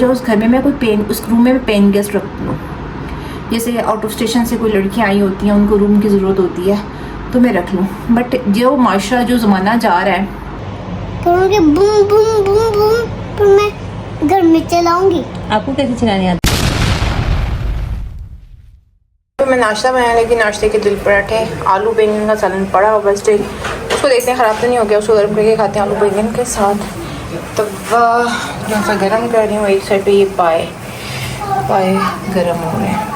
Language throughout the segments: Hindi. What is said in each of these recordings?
जो उस घर में मैं उस रूम में पेन गेस्ट रखती हूँ। जैसे आउट ऑफ स्टेशन से कोई लड़कियाँ आई होती हैं, उनको रूम की ज़रूरत होती है तो मैं रख लूँ। बट जो माशरा जो ज़माना जा रहा है करोगे बूम बूम बूम बूम, तो मैं घर में चलाऊंगी। आपको कैसे चलाने आती? तो मैं नाश्ता बनाया, लेकिन नाश्ते के दिल पराठे आलू बैंगन का सालन पड़ा और बस उसको देखते हैं ख़राब तो नहीं हो गया। उसको गर्म करके खाते हैं आलू बैंगन के साथ। तवा जो सा गर्म कर रही हूँ, एक साइड पे ये पाए गर्म हो रहे हैं।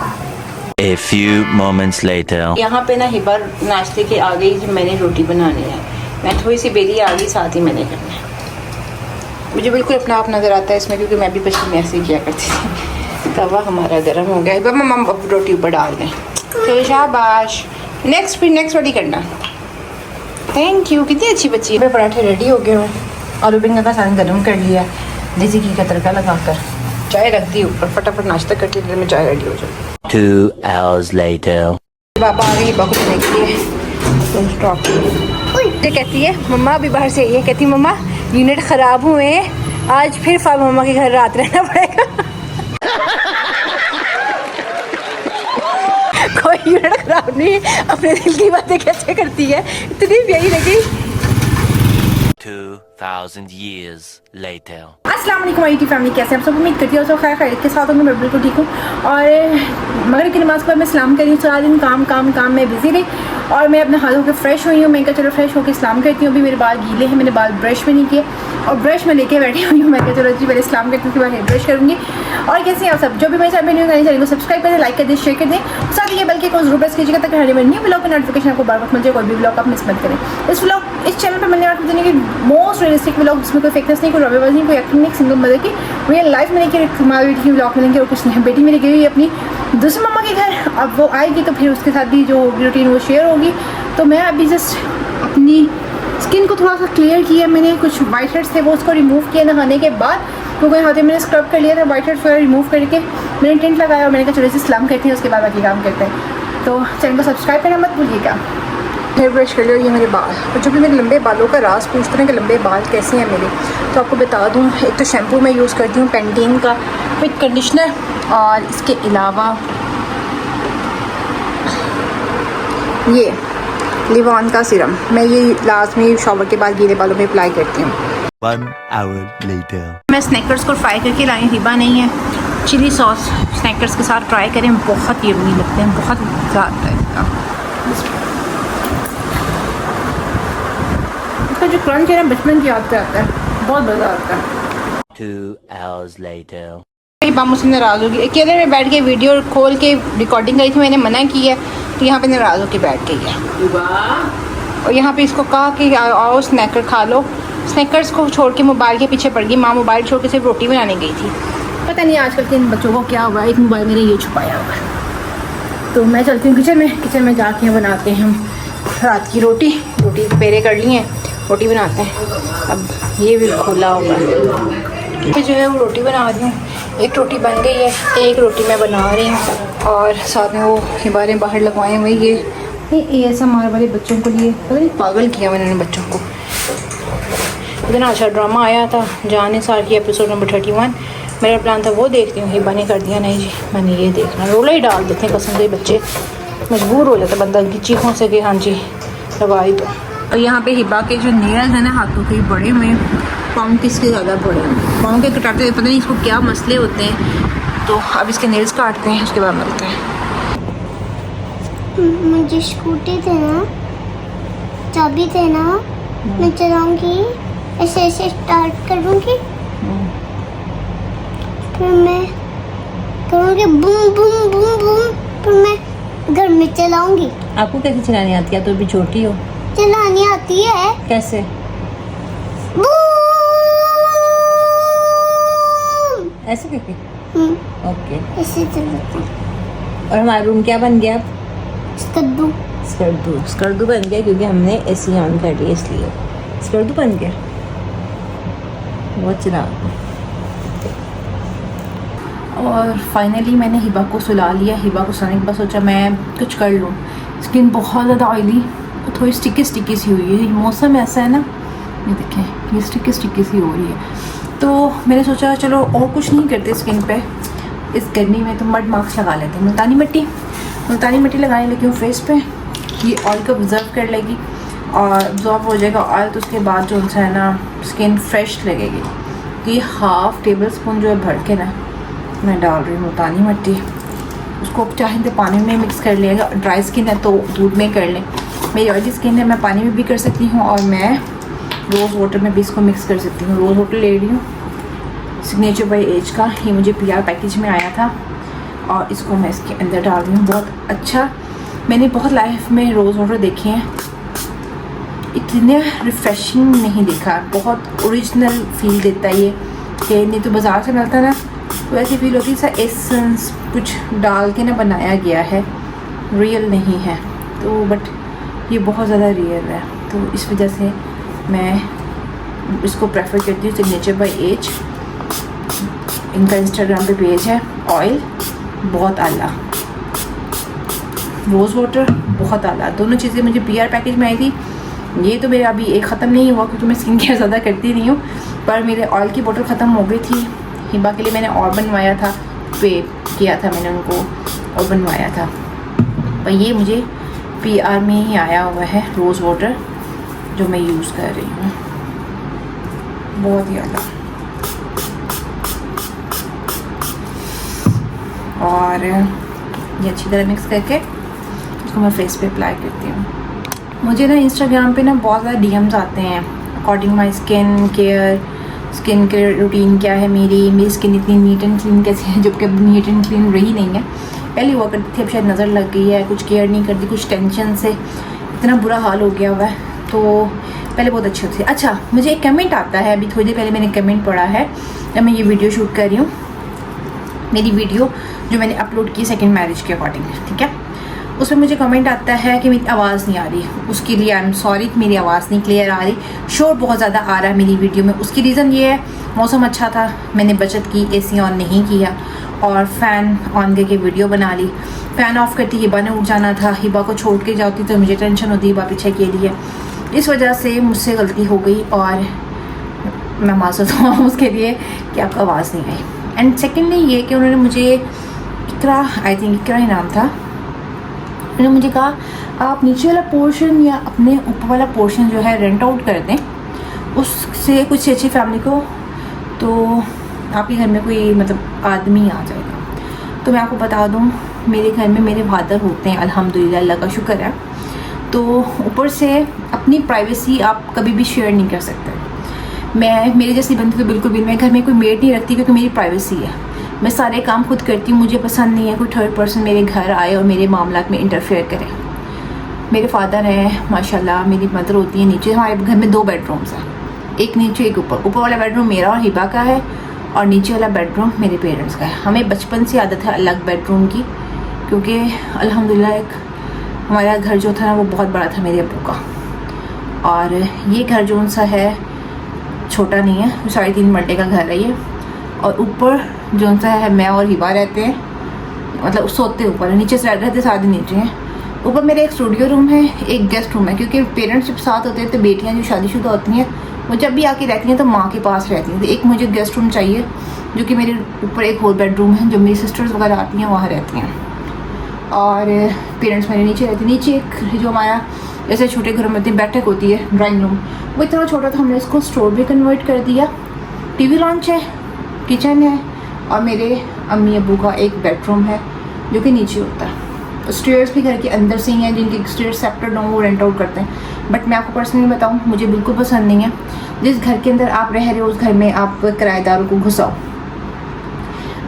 A few moments later. यहाँ पे ना हिबा नाश्ते के आ गई, मैंने रोटी बनानी है। मैं थोड़ी सी बेली आ गई, साथ ही मैंने करना है। मुझे बिल्कुल अपना आप नज़र आता है इसमें, क्योंकि मैं भी बचपन में ऐसे ही किया करती थी। तवा हमारा गर्म हो गया। हिबा मम्मा अब रोटी ऊपर डाल दें। तो शाबाश, नेक्स्ट रोटी करना। थैंक यू, कितनी अच्छी बच्ची है। पराठे रेडी हो गए हो, आलू बैंगन का सालन गर्म कर लिया, देसी घी का तड़का लगाकर चाय रख दी ऊपर। फटाफट नाश्ता करती देर में चाय रेडी हो जाए। 2 hours later. पापा आ गई हिबा को देने के लिए। ये कहती है मम्मा अभी बाहर से आई है, कहती मम्मा यूनिट ख़राब हुए हैं, आज फिर मम्मा के घर रात रहना पड़ेगा। कोई यूनिट ख़राब नहीं है, अपने दिल की बातें कैसे करती है, इतनी प्यारी लगी। 2000 years later. अस्सलाम वालेकुम आईटी फैमिली, कैसे आप सब? उम्मीद करती हूँ सब खैर खैरियत के साथ होंगे। मैं बिल्कुल ठीक हूँ। और मगरिब की नमाज़ पर मैं सलाम करी, सारा दिन काम में बिजी रही और मैं अपने हाथ होकर फ्रेश हुई हूँ। मैं कहा चलो फ्रेश होकर सलाम करती हूँ। अभी मेरे बाल गीले हैं, मैंने बाल ब्रश भी नहीं किए और ब्रश में लेके बैठी हुई हूँ। मैं कहा चलो जी पहले सलाम करती हूँ, उसके बाद हेयर ब्रश करूँगी। और कैसे आप सब जो भी मेरे साथ न्यू चैनल को सब्सक्राइब करें, लाइक कर दें, शेयर कर दें, साथ ही बल्कि को जरूर प्रेस कीजिएगा ताकि हमारे न्यू ब्लॉग का नोटिफिकेशन आपको बार बार मिल जाए, कोई भी ब्लॉग आप मिस मत करें। इस चैनल पर मिलने वाले की मोस्ट रियलिस्टिक ब्लॉग, जिसमें कोई फेकनेस नहीं, कोई रॉबेबाजी नहीं, कोई एक्टिंग नहीं, सिंगल मदर की रियल लाइफ में नहीं कि हमारी बेटी की ब्लॉग मिलेंगे और कुछ नहीं। बेटी मेरी गई हुई अपनी दूसरी मम्मा के घर, अब वो आएगी तो फिर उसके साथ भी जो रूटीन वो शेयर होगी। तो मैं अभी जस्ट अपनी स्किन को थोड़ा सा क्लियर किया, मैंने कुछ वाइट हेड्स थे वो उसको रिमूव किया नहाने के बाद, क्योंकि हाथ में मैंने स्क्रब कर लिया था। वाइट हेड्स वगैरह रिमूव करके मैंने टेंट लगाया और मैंने कहा चलो इसे सलाम करते हैं, उसके बाद बाकी काम करते हैं। तो चैनल को सब्सक्राइब करना मत भूलिएगा। हेयर ब्रश कर लो, ये मेरे बाल, और जो भी मेरे लंबे बालों का राज पूछते हैं कि लंबे बाल कैसे हैं मेरे, तो आपको बता दूं, एक तो शैम्पू मैं यूज़ करती हूँ पेंटीन का विद कंडीशनर, और इसके अलावा ये लिवान का सीरम, मैं ये लाजमी शॉवर के बाद गीले बालों में अप्लाई करती हूँ। 1 hour later. मैं स्नैकर्स को फ्राई करके लाई, हिबा नहीं है। चिली सॉस स्नैकर्स के साथ ट्राई करें, बहुत यम्मी लगते हैं, बहुत मज़ा आता है इसका। इसका जो क्रंच है ना बचपन की याद पे आता है, बहुत मज़ा आता है। 2 hours later. हिबा मुझसे नाराज़ होगी, अकेले में बैठ के वीडियो खोल के रिकॉर्डिंग करी थी, मैंने मना की है तो यहाँ पे नाराज़ होकर बैठ गई है। और यहाँ पे इसको कहा कि आओ स्नैकर खा लो, स्नैकर्स को छोड़ के मोबाइल के पीछे पड़ गई। माँ मोबाइल छोड़ के सिर्फ रोटी बनाने गई थी। पता नहीं आजकल के इन बच्चों को क्या हुआ है, एक मोबाइल मैंने ये छुपाया हुआ है। तो मैं चलती हूँ किचन में जाके बनाते हैं हम रात की रोटी पेरे कर लिए हैं, रोटी बनाते हैं। अब ये भी खोला होगा, मैं जो है वो रोटी बना रही हूँ। एक रोटी बन गई है, एक रोटी मैं बना रही हूँ और साथ में वो हिबारें बाहर लगवाए हुए। ये ऐसा मार वाले बच्चों को लिए पता नहीं पागल किया मैंने बच्चों को। इतना अच्छा ड्रामा आया था जाने साल की एपिसोड नंबर 31, मेरा प्लान था वो देखती हूँ। हिबा ने कर दिया नहीं जी मैंने ये देखना, रोला ही डाल देते हैं कसम से बच्चे, मजबूर हो जाता बंदा उनकी चीखों से कि हाँ जी लगाई दो। और यहाँ पे हिबा के जो नेल्स हैं ना हाथों के बड़े हुए, पाँव किसके ज़्यादा बड़े हैं, पाँव के कटाते हुए पता नहीं इसको क्या मसले होते हैं। तो अब इसके नेल्स काटते हैं, उसके बाद मिलते हैं। मुझे स्कूटी देना, चाबी देना, मैं चलाऊंगी, ऐसे स्टार्ट करूंगी, फिर मैं करूंगी बूम बूम बूम बूम, फिर मैं घर में चलाऊंगी। आपको कैसे चलानी आती है? तो अभी छोटी हो। चलानी आती है कैसे? बूम, ऐसे करके? ओके। ऐसे चलाती हूँ। और हमारा रूम क्या बन गया? स्कर्दू बन गया, क्योंकि हमने एसी ऑन कर लिया इसलिए स्कर्दू बन गया। बहुत चला। और फाइनली मैंने हिबा को सुला लिया। हिबा को सोने के बाद सोचा मैं कुछ कर लूँ, स्किन बहुत ज़्यादा ऑयली, थोड़ी स्टिकी सी हुई है। मौसम ऐसा है ना, ये देखें ये स्टिकी सी हो रही है। तो मैंने सोचा चलो और कुछ नहीं करते स्किन पे इस गर्मी में, तो मड मास्क लगा लेते हैं। मुल्तानी मिट्टी लगाने लगी हूँ फेस पे, ये ऑयल को ऑब्जर्व कर लेगी और ऑब्जॉर्व हो जाएगा ऑयल, तो उसके बाद जो है ना स्किन फ्रेश लगेगी। कि 1/2 टेबल स्पून जो है भर के ना मैं डाल रही हूँ मुल्तानी मिट्टी। उसको चाहे तो पानी में मिक्स कर लिएगा, ड्राई स्किन है तो दूध में कर लें। मेरी ऑयली स्किन है, मैं पानी में भी कर सकती हूँ और मैं रोज़ वाटर में भी इसको मिक्स कर सकती हूँ। रोज़ वाटर ले रही हूँ सिग्नेचर बाय एज का, ये मुझे PR पैकेज में आया था और इसको मैं इसके अंदर डाल रही हूँ। बहुत अच्छा, मैंने बहुत लाइफ में रोज़ वाटर देखे हैं, इतने रिफ़्रेशिंग नहीं देखा। बहुत ओरिजिनल फील देता है ये, कि नहीं तो बाज़ार से मिलता ना तो ऐसी फील होती है सर एसेंस कुछ डाल के ना बनाया गया है, रियल नहीं है। तो बट ये बहुत ज़्यादा रियल है, तो इस वजह से मैं इसको प्रेफर करती हूँ। सिग्नेचर बाय एज, इनका इंस्टाग्राम पे पेज है। ऑयल बहुत आला, रोज़ वाटर बहुत आला, दोनों चीज़ें मुझे PR पैकेज में आई थी। ये तो मेरा अभी एक ख़त्म नहीं हुआ क्योंकि मैं स्किन केयर ज़्यादा करती नहीं हूँ, पर मेरे ऑयल की बोतल ख़त्म हो गई थी। हिबा के लिए मैंने और बनवाया था, पे किया था मैंने उनको और बनवाया था, पर ये मुझे PR में ही आया हुआ है रोज़ वाटर जो मैं यूज़ कर रही हूँ। बहुत ही आला, और ये अच्छी तरह मिक्स करके इसको मैं फेस पे अप्लाई करती हूँ। मुझे ना इंस्टाग्राम पे ना बहुत ज़्यादा DMs आते हैं according my skin care routine क्या है। मेरी स्किन इतनी नीट एंड क्लीन कैसे है, जबकि अब नीट एंड क्लीन रही नहीं है। पहले हुआ करती थी, अब शायद नज़र लग गई है, कुछ केयर नहीं करती, कुछ टेंशन से इतना बुरा हाल हो गया हुआ है। तो पहले बहुत अच्छी होती थी। अच्छा, मुझे एक कमेंट आता है, अभी थोड़ी देर पहले मैंने कमेंट पढ़ा है जब मैं ये वीडियो शूट कर रही हूँ, मेरी वीडियो जो मैंने अपलोड की सेकंड मैरिज के अकॉर्डिंग, ठीक है। उसमें मुझे कमेंट आता है कि मेरी आवाज़ नहीं आ रही, उसके लिए आई एम सॉरी कि मेरी आवाज़ नहीं क्लियर आ रही, शोर बहुत ज़्यादा आ रहा है मेरी वीडियो में। उसकी रीज़न ये है, मौसम अच्छा था, मैंने बचत की, AC ऑन नहीं किया और फ़ैन ऑन करके वीडियो बना ली। फ़ैन ऑफ करती हिबा ने उठ जाना था, हिबा को छोड़ के जाती तो मुझे टेंशन होती हिबा पीछे के लिए, इस वजह से मुझसे गलती हो गई और मैं मासूम हूँ उसके लिए कि आपका आवाज़ नहीं आई। एंड सेकेंडली ये कि उन्होंने मुझे इकरा, आई थिंक इकरा ही नाम था, उन्होंने मुझे कहा आप नीचे वाला पोर्शन या अपने ऊपर वाला पोर्शन जो है रेंट आउट कर दें उससे कुछ अच्छी फैमिली को, तो आपके घर में कोई मतलब आदमी आ जाएगा। तो मैं आपको बता दूं, मेरे घर में मेरे फादर होते हैं अल्हम्दुलिल्लाह, अल्लाह का शुक्र है। तो ऊपर से अपनी प्राइवेसी आप कभी भी शेयर नहीं कर सकते। मैं मेरे जैसी बंदी तो बिल्कुल भी, मैं घर में कोई मेड नहीं रखती क्योंकि मेरी प्राइवेसी है, मैं सारे काम खुद करती हूँ। मुझे पसंद नहीं है कोई थर्ड पर्सन मेरे घर आए और मेरे मामलात में इंटरफेयर करे। मेरे फादर हैं माशाल्लाह, मेरी मदर होती है नीचे। हमारे घर में 2 बेडरूम्स हैं, एक नीचे एक ऊपर। ऊपर वाला बेडरूम मेरा और हिबा का है और नीचे वाला बेडरूम मेरे पेरेंट्स का है। हमें बचपन से आदत है अलग बेडरूम की, क्योंकि अल्हम्दुलिल्लाह एक हमारा घर जो था ना वो बहुत बड़ा था मेरे अब्बू का, और ये घर जो सा है छोटा नहीं है, 3.5 मरले का घर है ये। और ऊपर जो सा है मैं और हिबा रहते हैं, मतलब सोते ऊपर है, नीचे से रहते सारे नीचे हैं। ऊपर मेरा एक स्टूडियो रूम है, एक गेस्ट रूम है, क्योंकि पेरेंट्स जब साथ होते हैं तो बेटियां जो शादीशुदा होती हैं वो जब भी आके रहती हैं तो माँ के पास रहती हैं। तो एक मुझे गेस्ट रूम चाहिए, जो कि मेरे ऊपर एक और बेडरूम है, जो मेरी सिस्टर्स वगैरह आती हैं वहाँ रहती हैं, और पेरेंट्स मेरे नीचे रहते हैं। नीचे एक जो हमारा जैसे छोटे घरों में इतनी बैठक होती है ड्राइंग रूम, वो इतना छोटा था, हमने इसको स्टोर भी कन्वर्ट कर दिया। TV लॉन्च है, किचन है, और मेरे अम्मी अब्बू का एक बेडरूम है जो कि नीचे होता है। स्टेयर्स भी घर के अंदर से ही हैं, जिनके स्टेयर्स सेपरेट हों वो रेंट आउट करते हैं। बट मैं आपको पर्सनली बताऊं, मुझे बिल्कुल पसंद नहीं है जिस घर के अंदर आप रह रहे हो उस घर में आप किराएदारों को घुसाओ।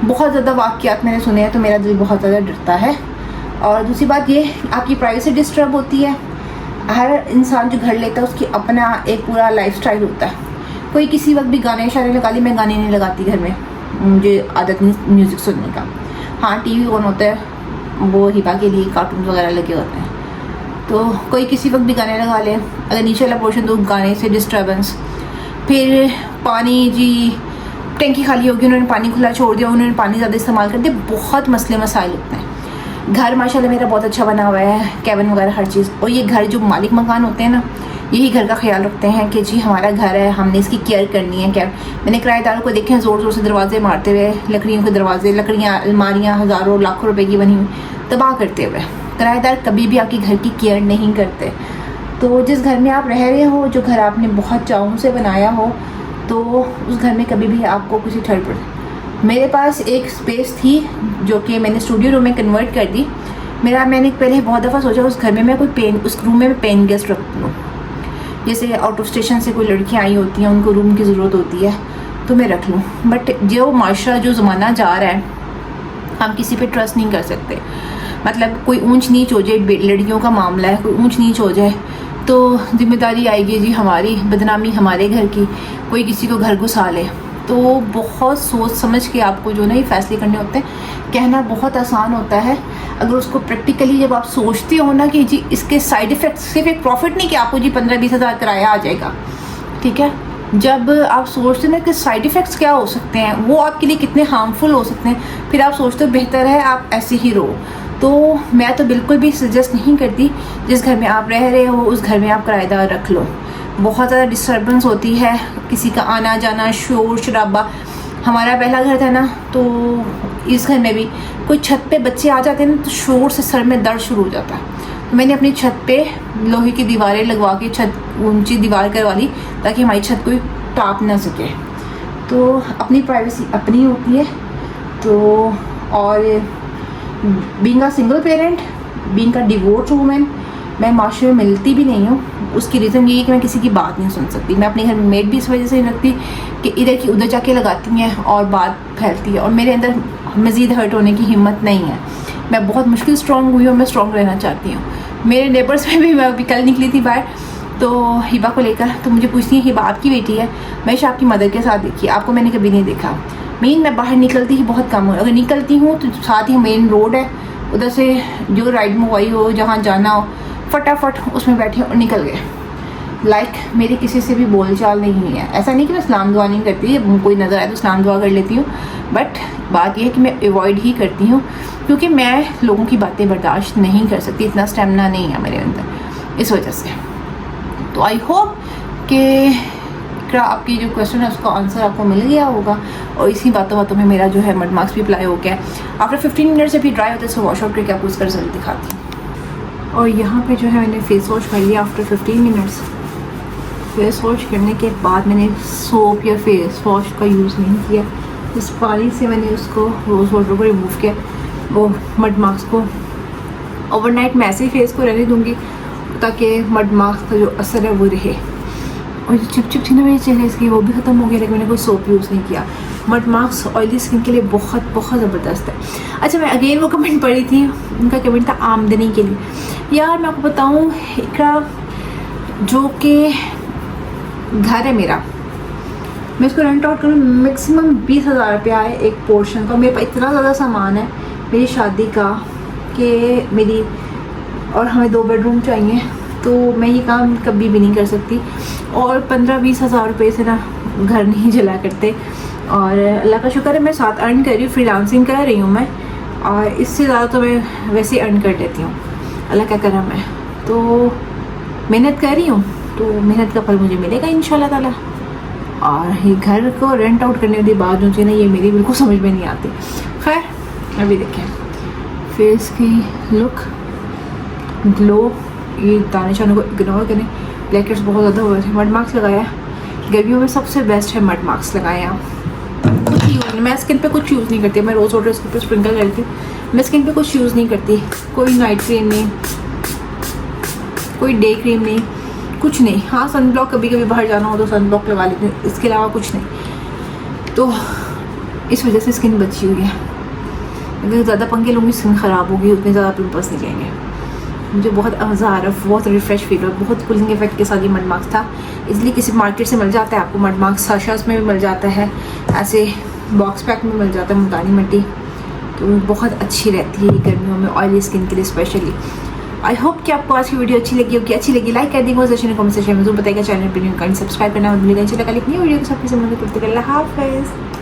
बहुत ज़्यादा वाक़यात मैंने सुने हैं तो मेरा दिल बहुत ज़्यादा डरता है। और दूसरी बात ये, आपकी प्राइवेसी डिस्टर्ब होती है। हर इंसान जो घर लेता है उसकी अपना एक पूरा लाइफस्टाइल होता है। कोई किसी वक्त भी गाने शाने लगा ली, मैं गाने नहीं लगाती घर में, मुझे आदत नहीं म्यूज़िक सुनने का। हाँ, TV ऑन होता है, वो हिबा के लिए कार्टून वगैरह लगे होते हैं, तो कोई किसी वक्त भी गाने लगा ले। अगर नीचे वाला पोर्शन तो गाने से डिस्टर्बेंस। फिर पानी, जी टंकी खाली होगी, उन्होंने पानी खुला छोड़ दिया, उन्होंने पानी ज़्यादा इस्तेमाल कर दिया, बहुत मसले मसाइल होते हैं। घर माशाल्लाह मेरा बहुत अच्छा बना हुआ है, कैबिन वगैरह हर चीज़। और ये घर जो मालिक मकान होते हैं ना, यही घर का ख्याल रखते हैं कि जी हमारा घर है, हमने इसकी केयर करनी है। क्या मैंने किराएदारों को देखे हैं ज़ोर ज़ोर से दरवाजे मारते हुए, लकड़ियों के दरवाजे, लकड़ियाँ, अलमारियाँ हज़ारों लाखों रुपए की बनी हुई तबाह करते हुए। किराएदार कभी भी आपकी घर की केयर नहीं करते। तो जिस घर में आप रह रहे हो, जो घर आपने बहुत चाहों से बनाया हो, तो उस घर में कभी भी आपको किसी थर्ड पर्सन। मेरे पास एक स्पेस थी जो कि मैंने स्टूडियो रूम में कन्वर्ट कर दी। मैंने पहले बहुत दफ़ा सोचा उस घर में मैं उस रूम में पेन गेस्ट रख लूँ। जैसे आउट ऑफ स्टेशन से कोई लड़कियाँ आई होती हैं, उनको रूम की ज़रूरत होती है, तो मैं रख लूँ। बट जो माशरा, जो ज़माना जा रहा है, हम किसी पे ट्रस्ट नहीं कर सकते। मतलब कोई ऊंच नीच हो जाए, लड़कियों का मामला है, कोई ऊंच नीच हो जाए तो जिम्मेदारी आएगी जी हमारी, बदनामी हमारे घर की, कोई किसी को घर घुसा ले। तो बहुत सोच समझ के आपको जो ना ये फैसले करने होते हैं। कहना बहुत आसान होता है, अगर उसको प्रैक्टिकली जब आप सोचते हो ना कि जी इसके साइड इफ़ेक्ट, सिर्फ एक प्रॉफिट नहीं कि आपको जी 15-20 हज़ार किराया आ जाएगा, ठीक है, जब आप सोचते हो ना कि साइड इफ़ेक्ट्स क्या हो सकते हैं, वो आपके लिए कितने हार्मफुल हो सकते हैं, फिर आप सोचते हो बेहतर है आप ऐसे ही रहो। तो मैं तो बिल्कुल भी सजेस्ट नहीं करती, जिस घर में आप रह रहे हो उस घर में आप किराएदार रख लो। बहुत ज़्यादा डिस्टर्बेंस होती है, किसी का आना जाना, शोर शराबा। हमारा पहला घर था ना, तो इस घर में भी कोई छत पे बच्चे आ जाते हैं ना, तो शोर से सर में दर्द शुरू हो जाता है। तो मैंने अपनी छत पे लोहे की दीवारें लगवा के छत ऊंची दीवार करवा ली, ताकि हमारी छत कोई टाप ना सके। तो अपनी प्राइवेसी अपनी होती है। तो और being a single parent, being a divorce women, मैं माशरे में मिलती भी नहीं हूँ। उसकी रीज़न ये है कि मैं किसी की बात नहीं सुन सकती। मैं अपने घर में मेड भी इस वजह से नहीं रखती कि इधर की उधर जाके लगाती हैं और बात फैलती है, और मेरे अंदर मज़ीद हर्ट होने की हिम्मत नहीं है। मैं बहुत मुश्किल स्ट्रॉन्ग हुई और मैं स्ट्रॉन्ग रहना चाहती हूँ। मेरे नेबर्स में भी, मैं अभी कल निकली थी बाहर, तो हिबा को लेकर, तो मुझे पूछती है हिबा आपकी बेटी है, मैं आपकी मदर के साथ देखी, आपको मैंने कभी नहीं देखा। मैं बाहर निकलती ही बहुत कम हूँ, अगर निकलती हूँ तो साथ ही मेन रोड है, उधर से जो राइड मुआई हो, जहाँ जाना हो, फटाफट उसमें बैठे और निकल गए। मेरी किसी से भी बोलचाल नहीं है। ऐसा नहीं कि मैं सलाम दुआ नहीं करती, कोई नज़र आए तो सलाम दुआ कर लेती हूँ, बट बात यह है कि मैं अवॉइड ही करती हूँ, क्योंकि मैं लोगों की बातें बर्दाश्त नहीं कर सकती, इतना स्टेमिना नहीं है मेरे अंदर, इस वजह से। तो आई होप कि आपकी जो क्वेश्चन है उसका आंसर आपको मिल गया होगा, और इसी बातों में मेरा जो है मड मार्क्स भी अप्लाई हो गया। आफ्टर 15 मिनट से भी ड्राई होते हैं, वॉश आउट करके आपको उसका रिजल्ट दिखाती हूँ। और यहाँ पे जो है मैंने फेस वॉश कर लिया आफ्टर 15 मिनट्स। फेस वॉश करने के बाद मैंने सोप या फेस वॉश का यूज़ नहीं किया, इस पानी से मैंने उसको रोज़ वाटर को रिमूव किया, वो मड मार्क्स को। ओवरनाइट मैं ऐसे ही फेस को रहने दूँगी ताकि मड मार्क्स का जो असर है वो रहे। और जो चिप थी ना मेरे चेहरे की, वो भी ख़त्म हो गया, लेकिन मैंने कोई सोप यूज़ नहीं किया। मड मार्क्स ऑयली स्किन के लिए बहुत बहुत ज़बरदस्त है। अच्छा, मैं अगेन वो कमेंट पढ़ी थी, उनका कमेंट था आमदनी के लिए। यार मैं आपको बताऊँ, इकरा जो कि घर है मेरा, मैं इसको रेंट आउट करूँ, मैक्सिमम 20,000 रुपया है एक पोर्शन का। मेरे पास इतना ज़्यादा सामान है मेरी शादी का कि मेरी, और हमें 2 बेडरूम चाहिए, तो मैं ये काम कभी भी नहीं कर सकती। और 15-20 हज़ार रुपये से ना घर नहीं चला करते। और अल्लाह का शुक्र है मैं साथ अर्न कर रही हूँ, फ्रीलांसिंग कर रही हूँ मैं, और इससे ज़्यादा तो मैं वैसे अर्न कर लेती हूँ, अल्लाह का करम है। तो मेहनत कर रही हूँ, तो मेहनत का फल मुझे मिलेगा इंशाल्लाह ताला। और ये घर को रेंट आउट करने वाली बात जो थी ना, ये मेरी बिल्कुल समझ में नहीं आती। खैर अभी देखें फेस की लुक, ग्लो, ये दाने शाने को इग्नोर करें, ब्लैकेट्स बहुत ज़्यादा हुए थे। मड मार्क्स लगाया, गर्मियों में सबसे बेस्ट है मड मार्क्स लगाए आप। कुछ यूज़ नहीं, मैं स्किन पे कुछ यूज़ नहीं करती, मैं रोज़ वाटर इसके ऊपर स्प्रिंकल करती हूँ। मैं स्किन पे कुछ यूज़ नहीं करती, कोई नाइट क्रीम नहीं, कोई डे क्रीम नहीं, कुछ नहीं। हाँ, सन ब्लॉक कभी कभी बाहर जाना हो तो सन ब्लॉक लगा लेती हूँ, इसके अलावा कुछ नहीं। तो इस वजह से स्किन बची हुई है। अगर ज़्यादा पंखे लूँगी स्किन ख़राब होगी, उतने ज़्यादा पिंपल्स निकलेंगे। मुझे बहुत मज़ा आ रहा है, बहुत रिफ़्रेश फील हो, बहुत कूलिंग इफेक्ट के साथ ये मड मार्क्स था। इसलिए किसी मार्केट से मिल जाता है आपको मड मार्क्स, साशास में भी मिल जाता है, ऐसे बॉक्स पैक में मिल जाता है मुल्तानी मिट्टी। तो बहुत अच्छी रहती है गर्मियों में ऑयली स्किन के लिए स्पेशली। आई होप कि आपको आज की वीडियो अच्छी लगी होगी। अच्छी लगी लाइक कर देंगे, सेशन कमेंट सेशन में जरूर बताएगा, चैनल पर न्यू सब्सक्राइब करना मत भूलिएगा। चलो कल एक नई वीडियो के साथ फिर से मिलते हैं, अल्लाह हाफ़िज़।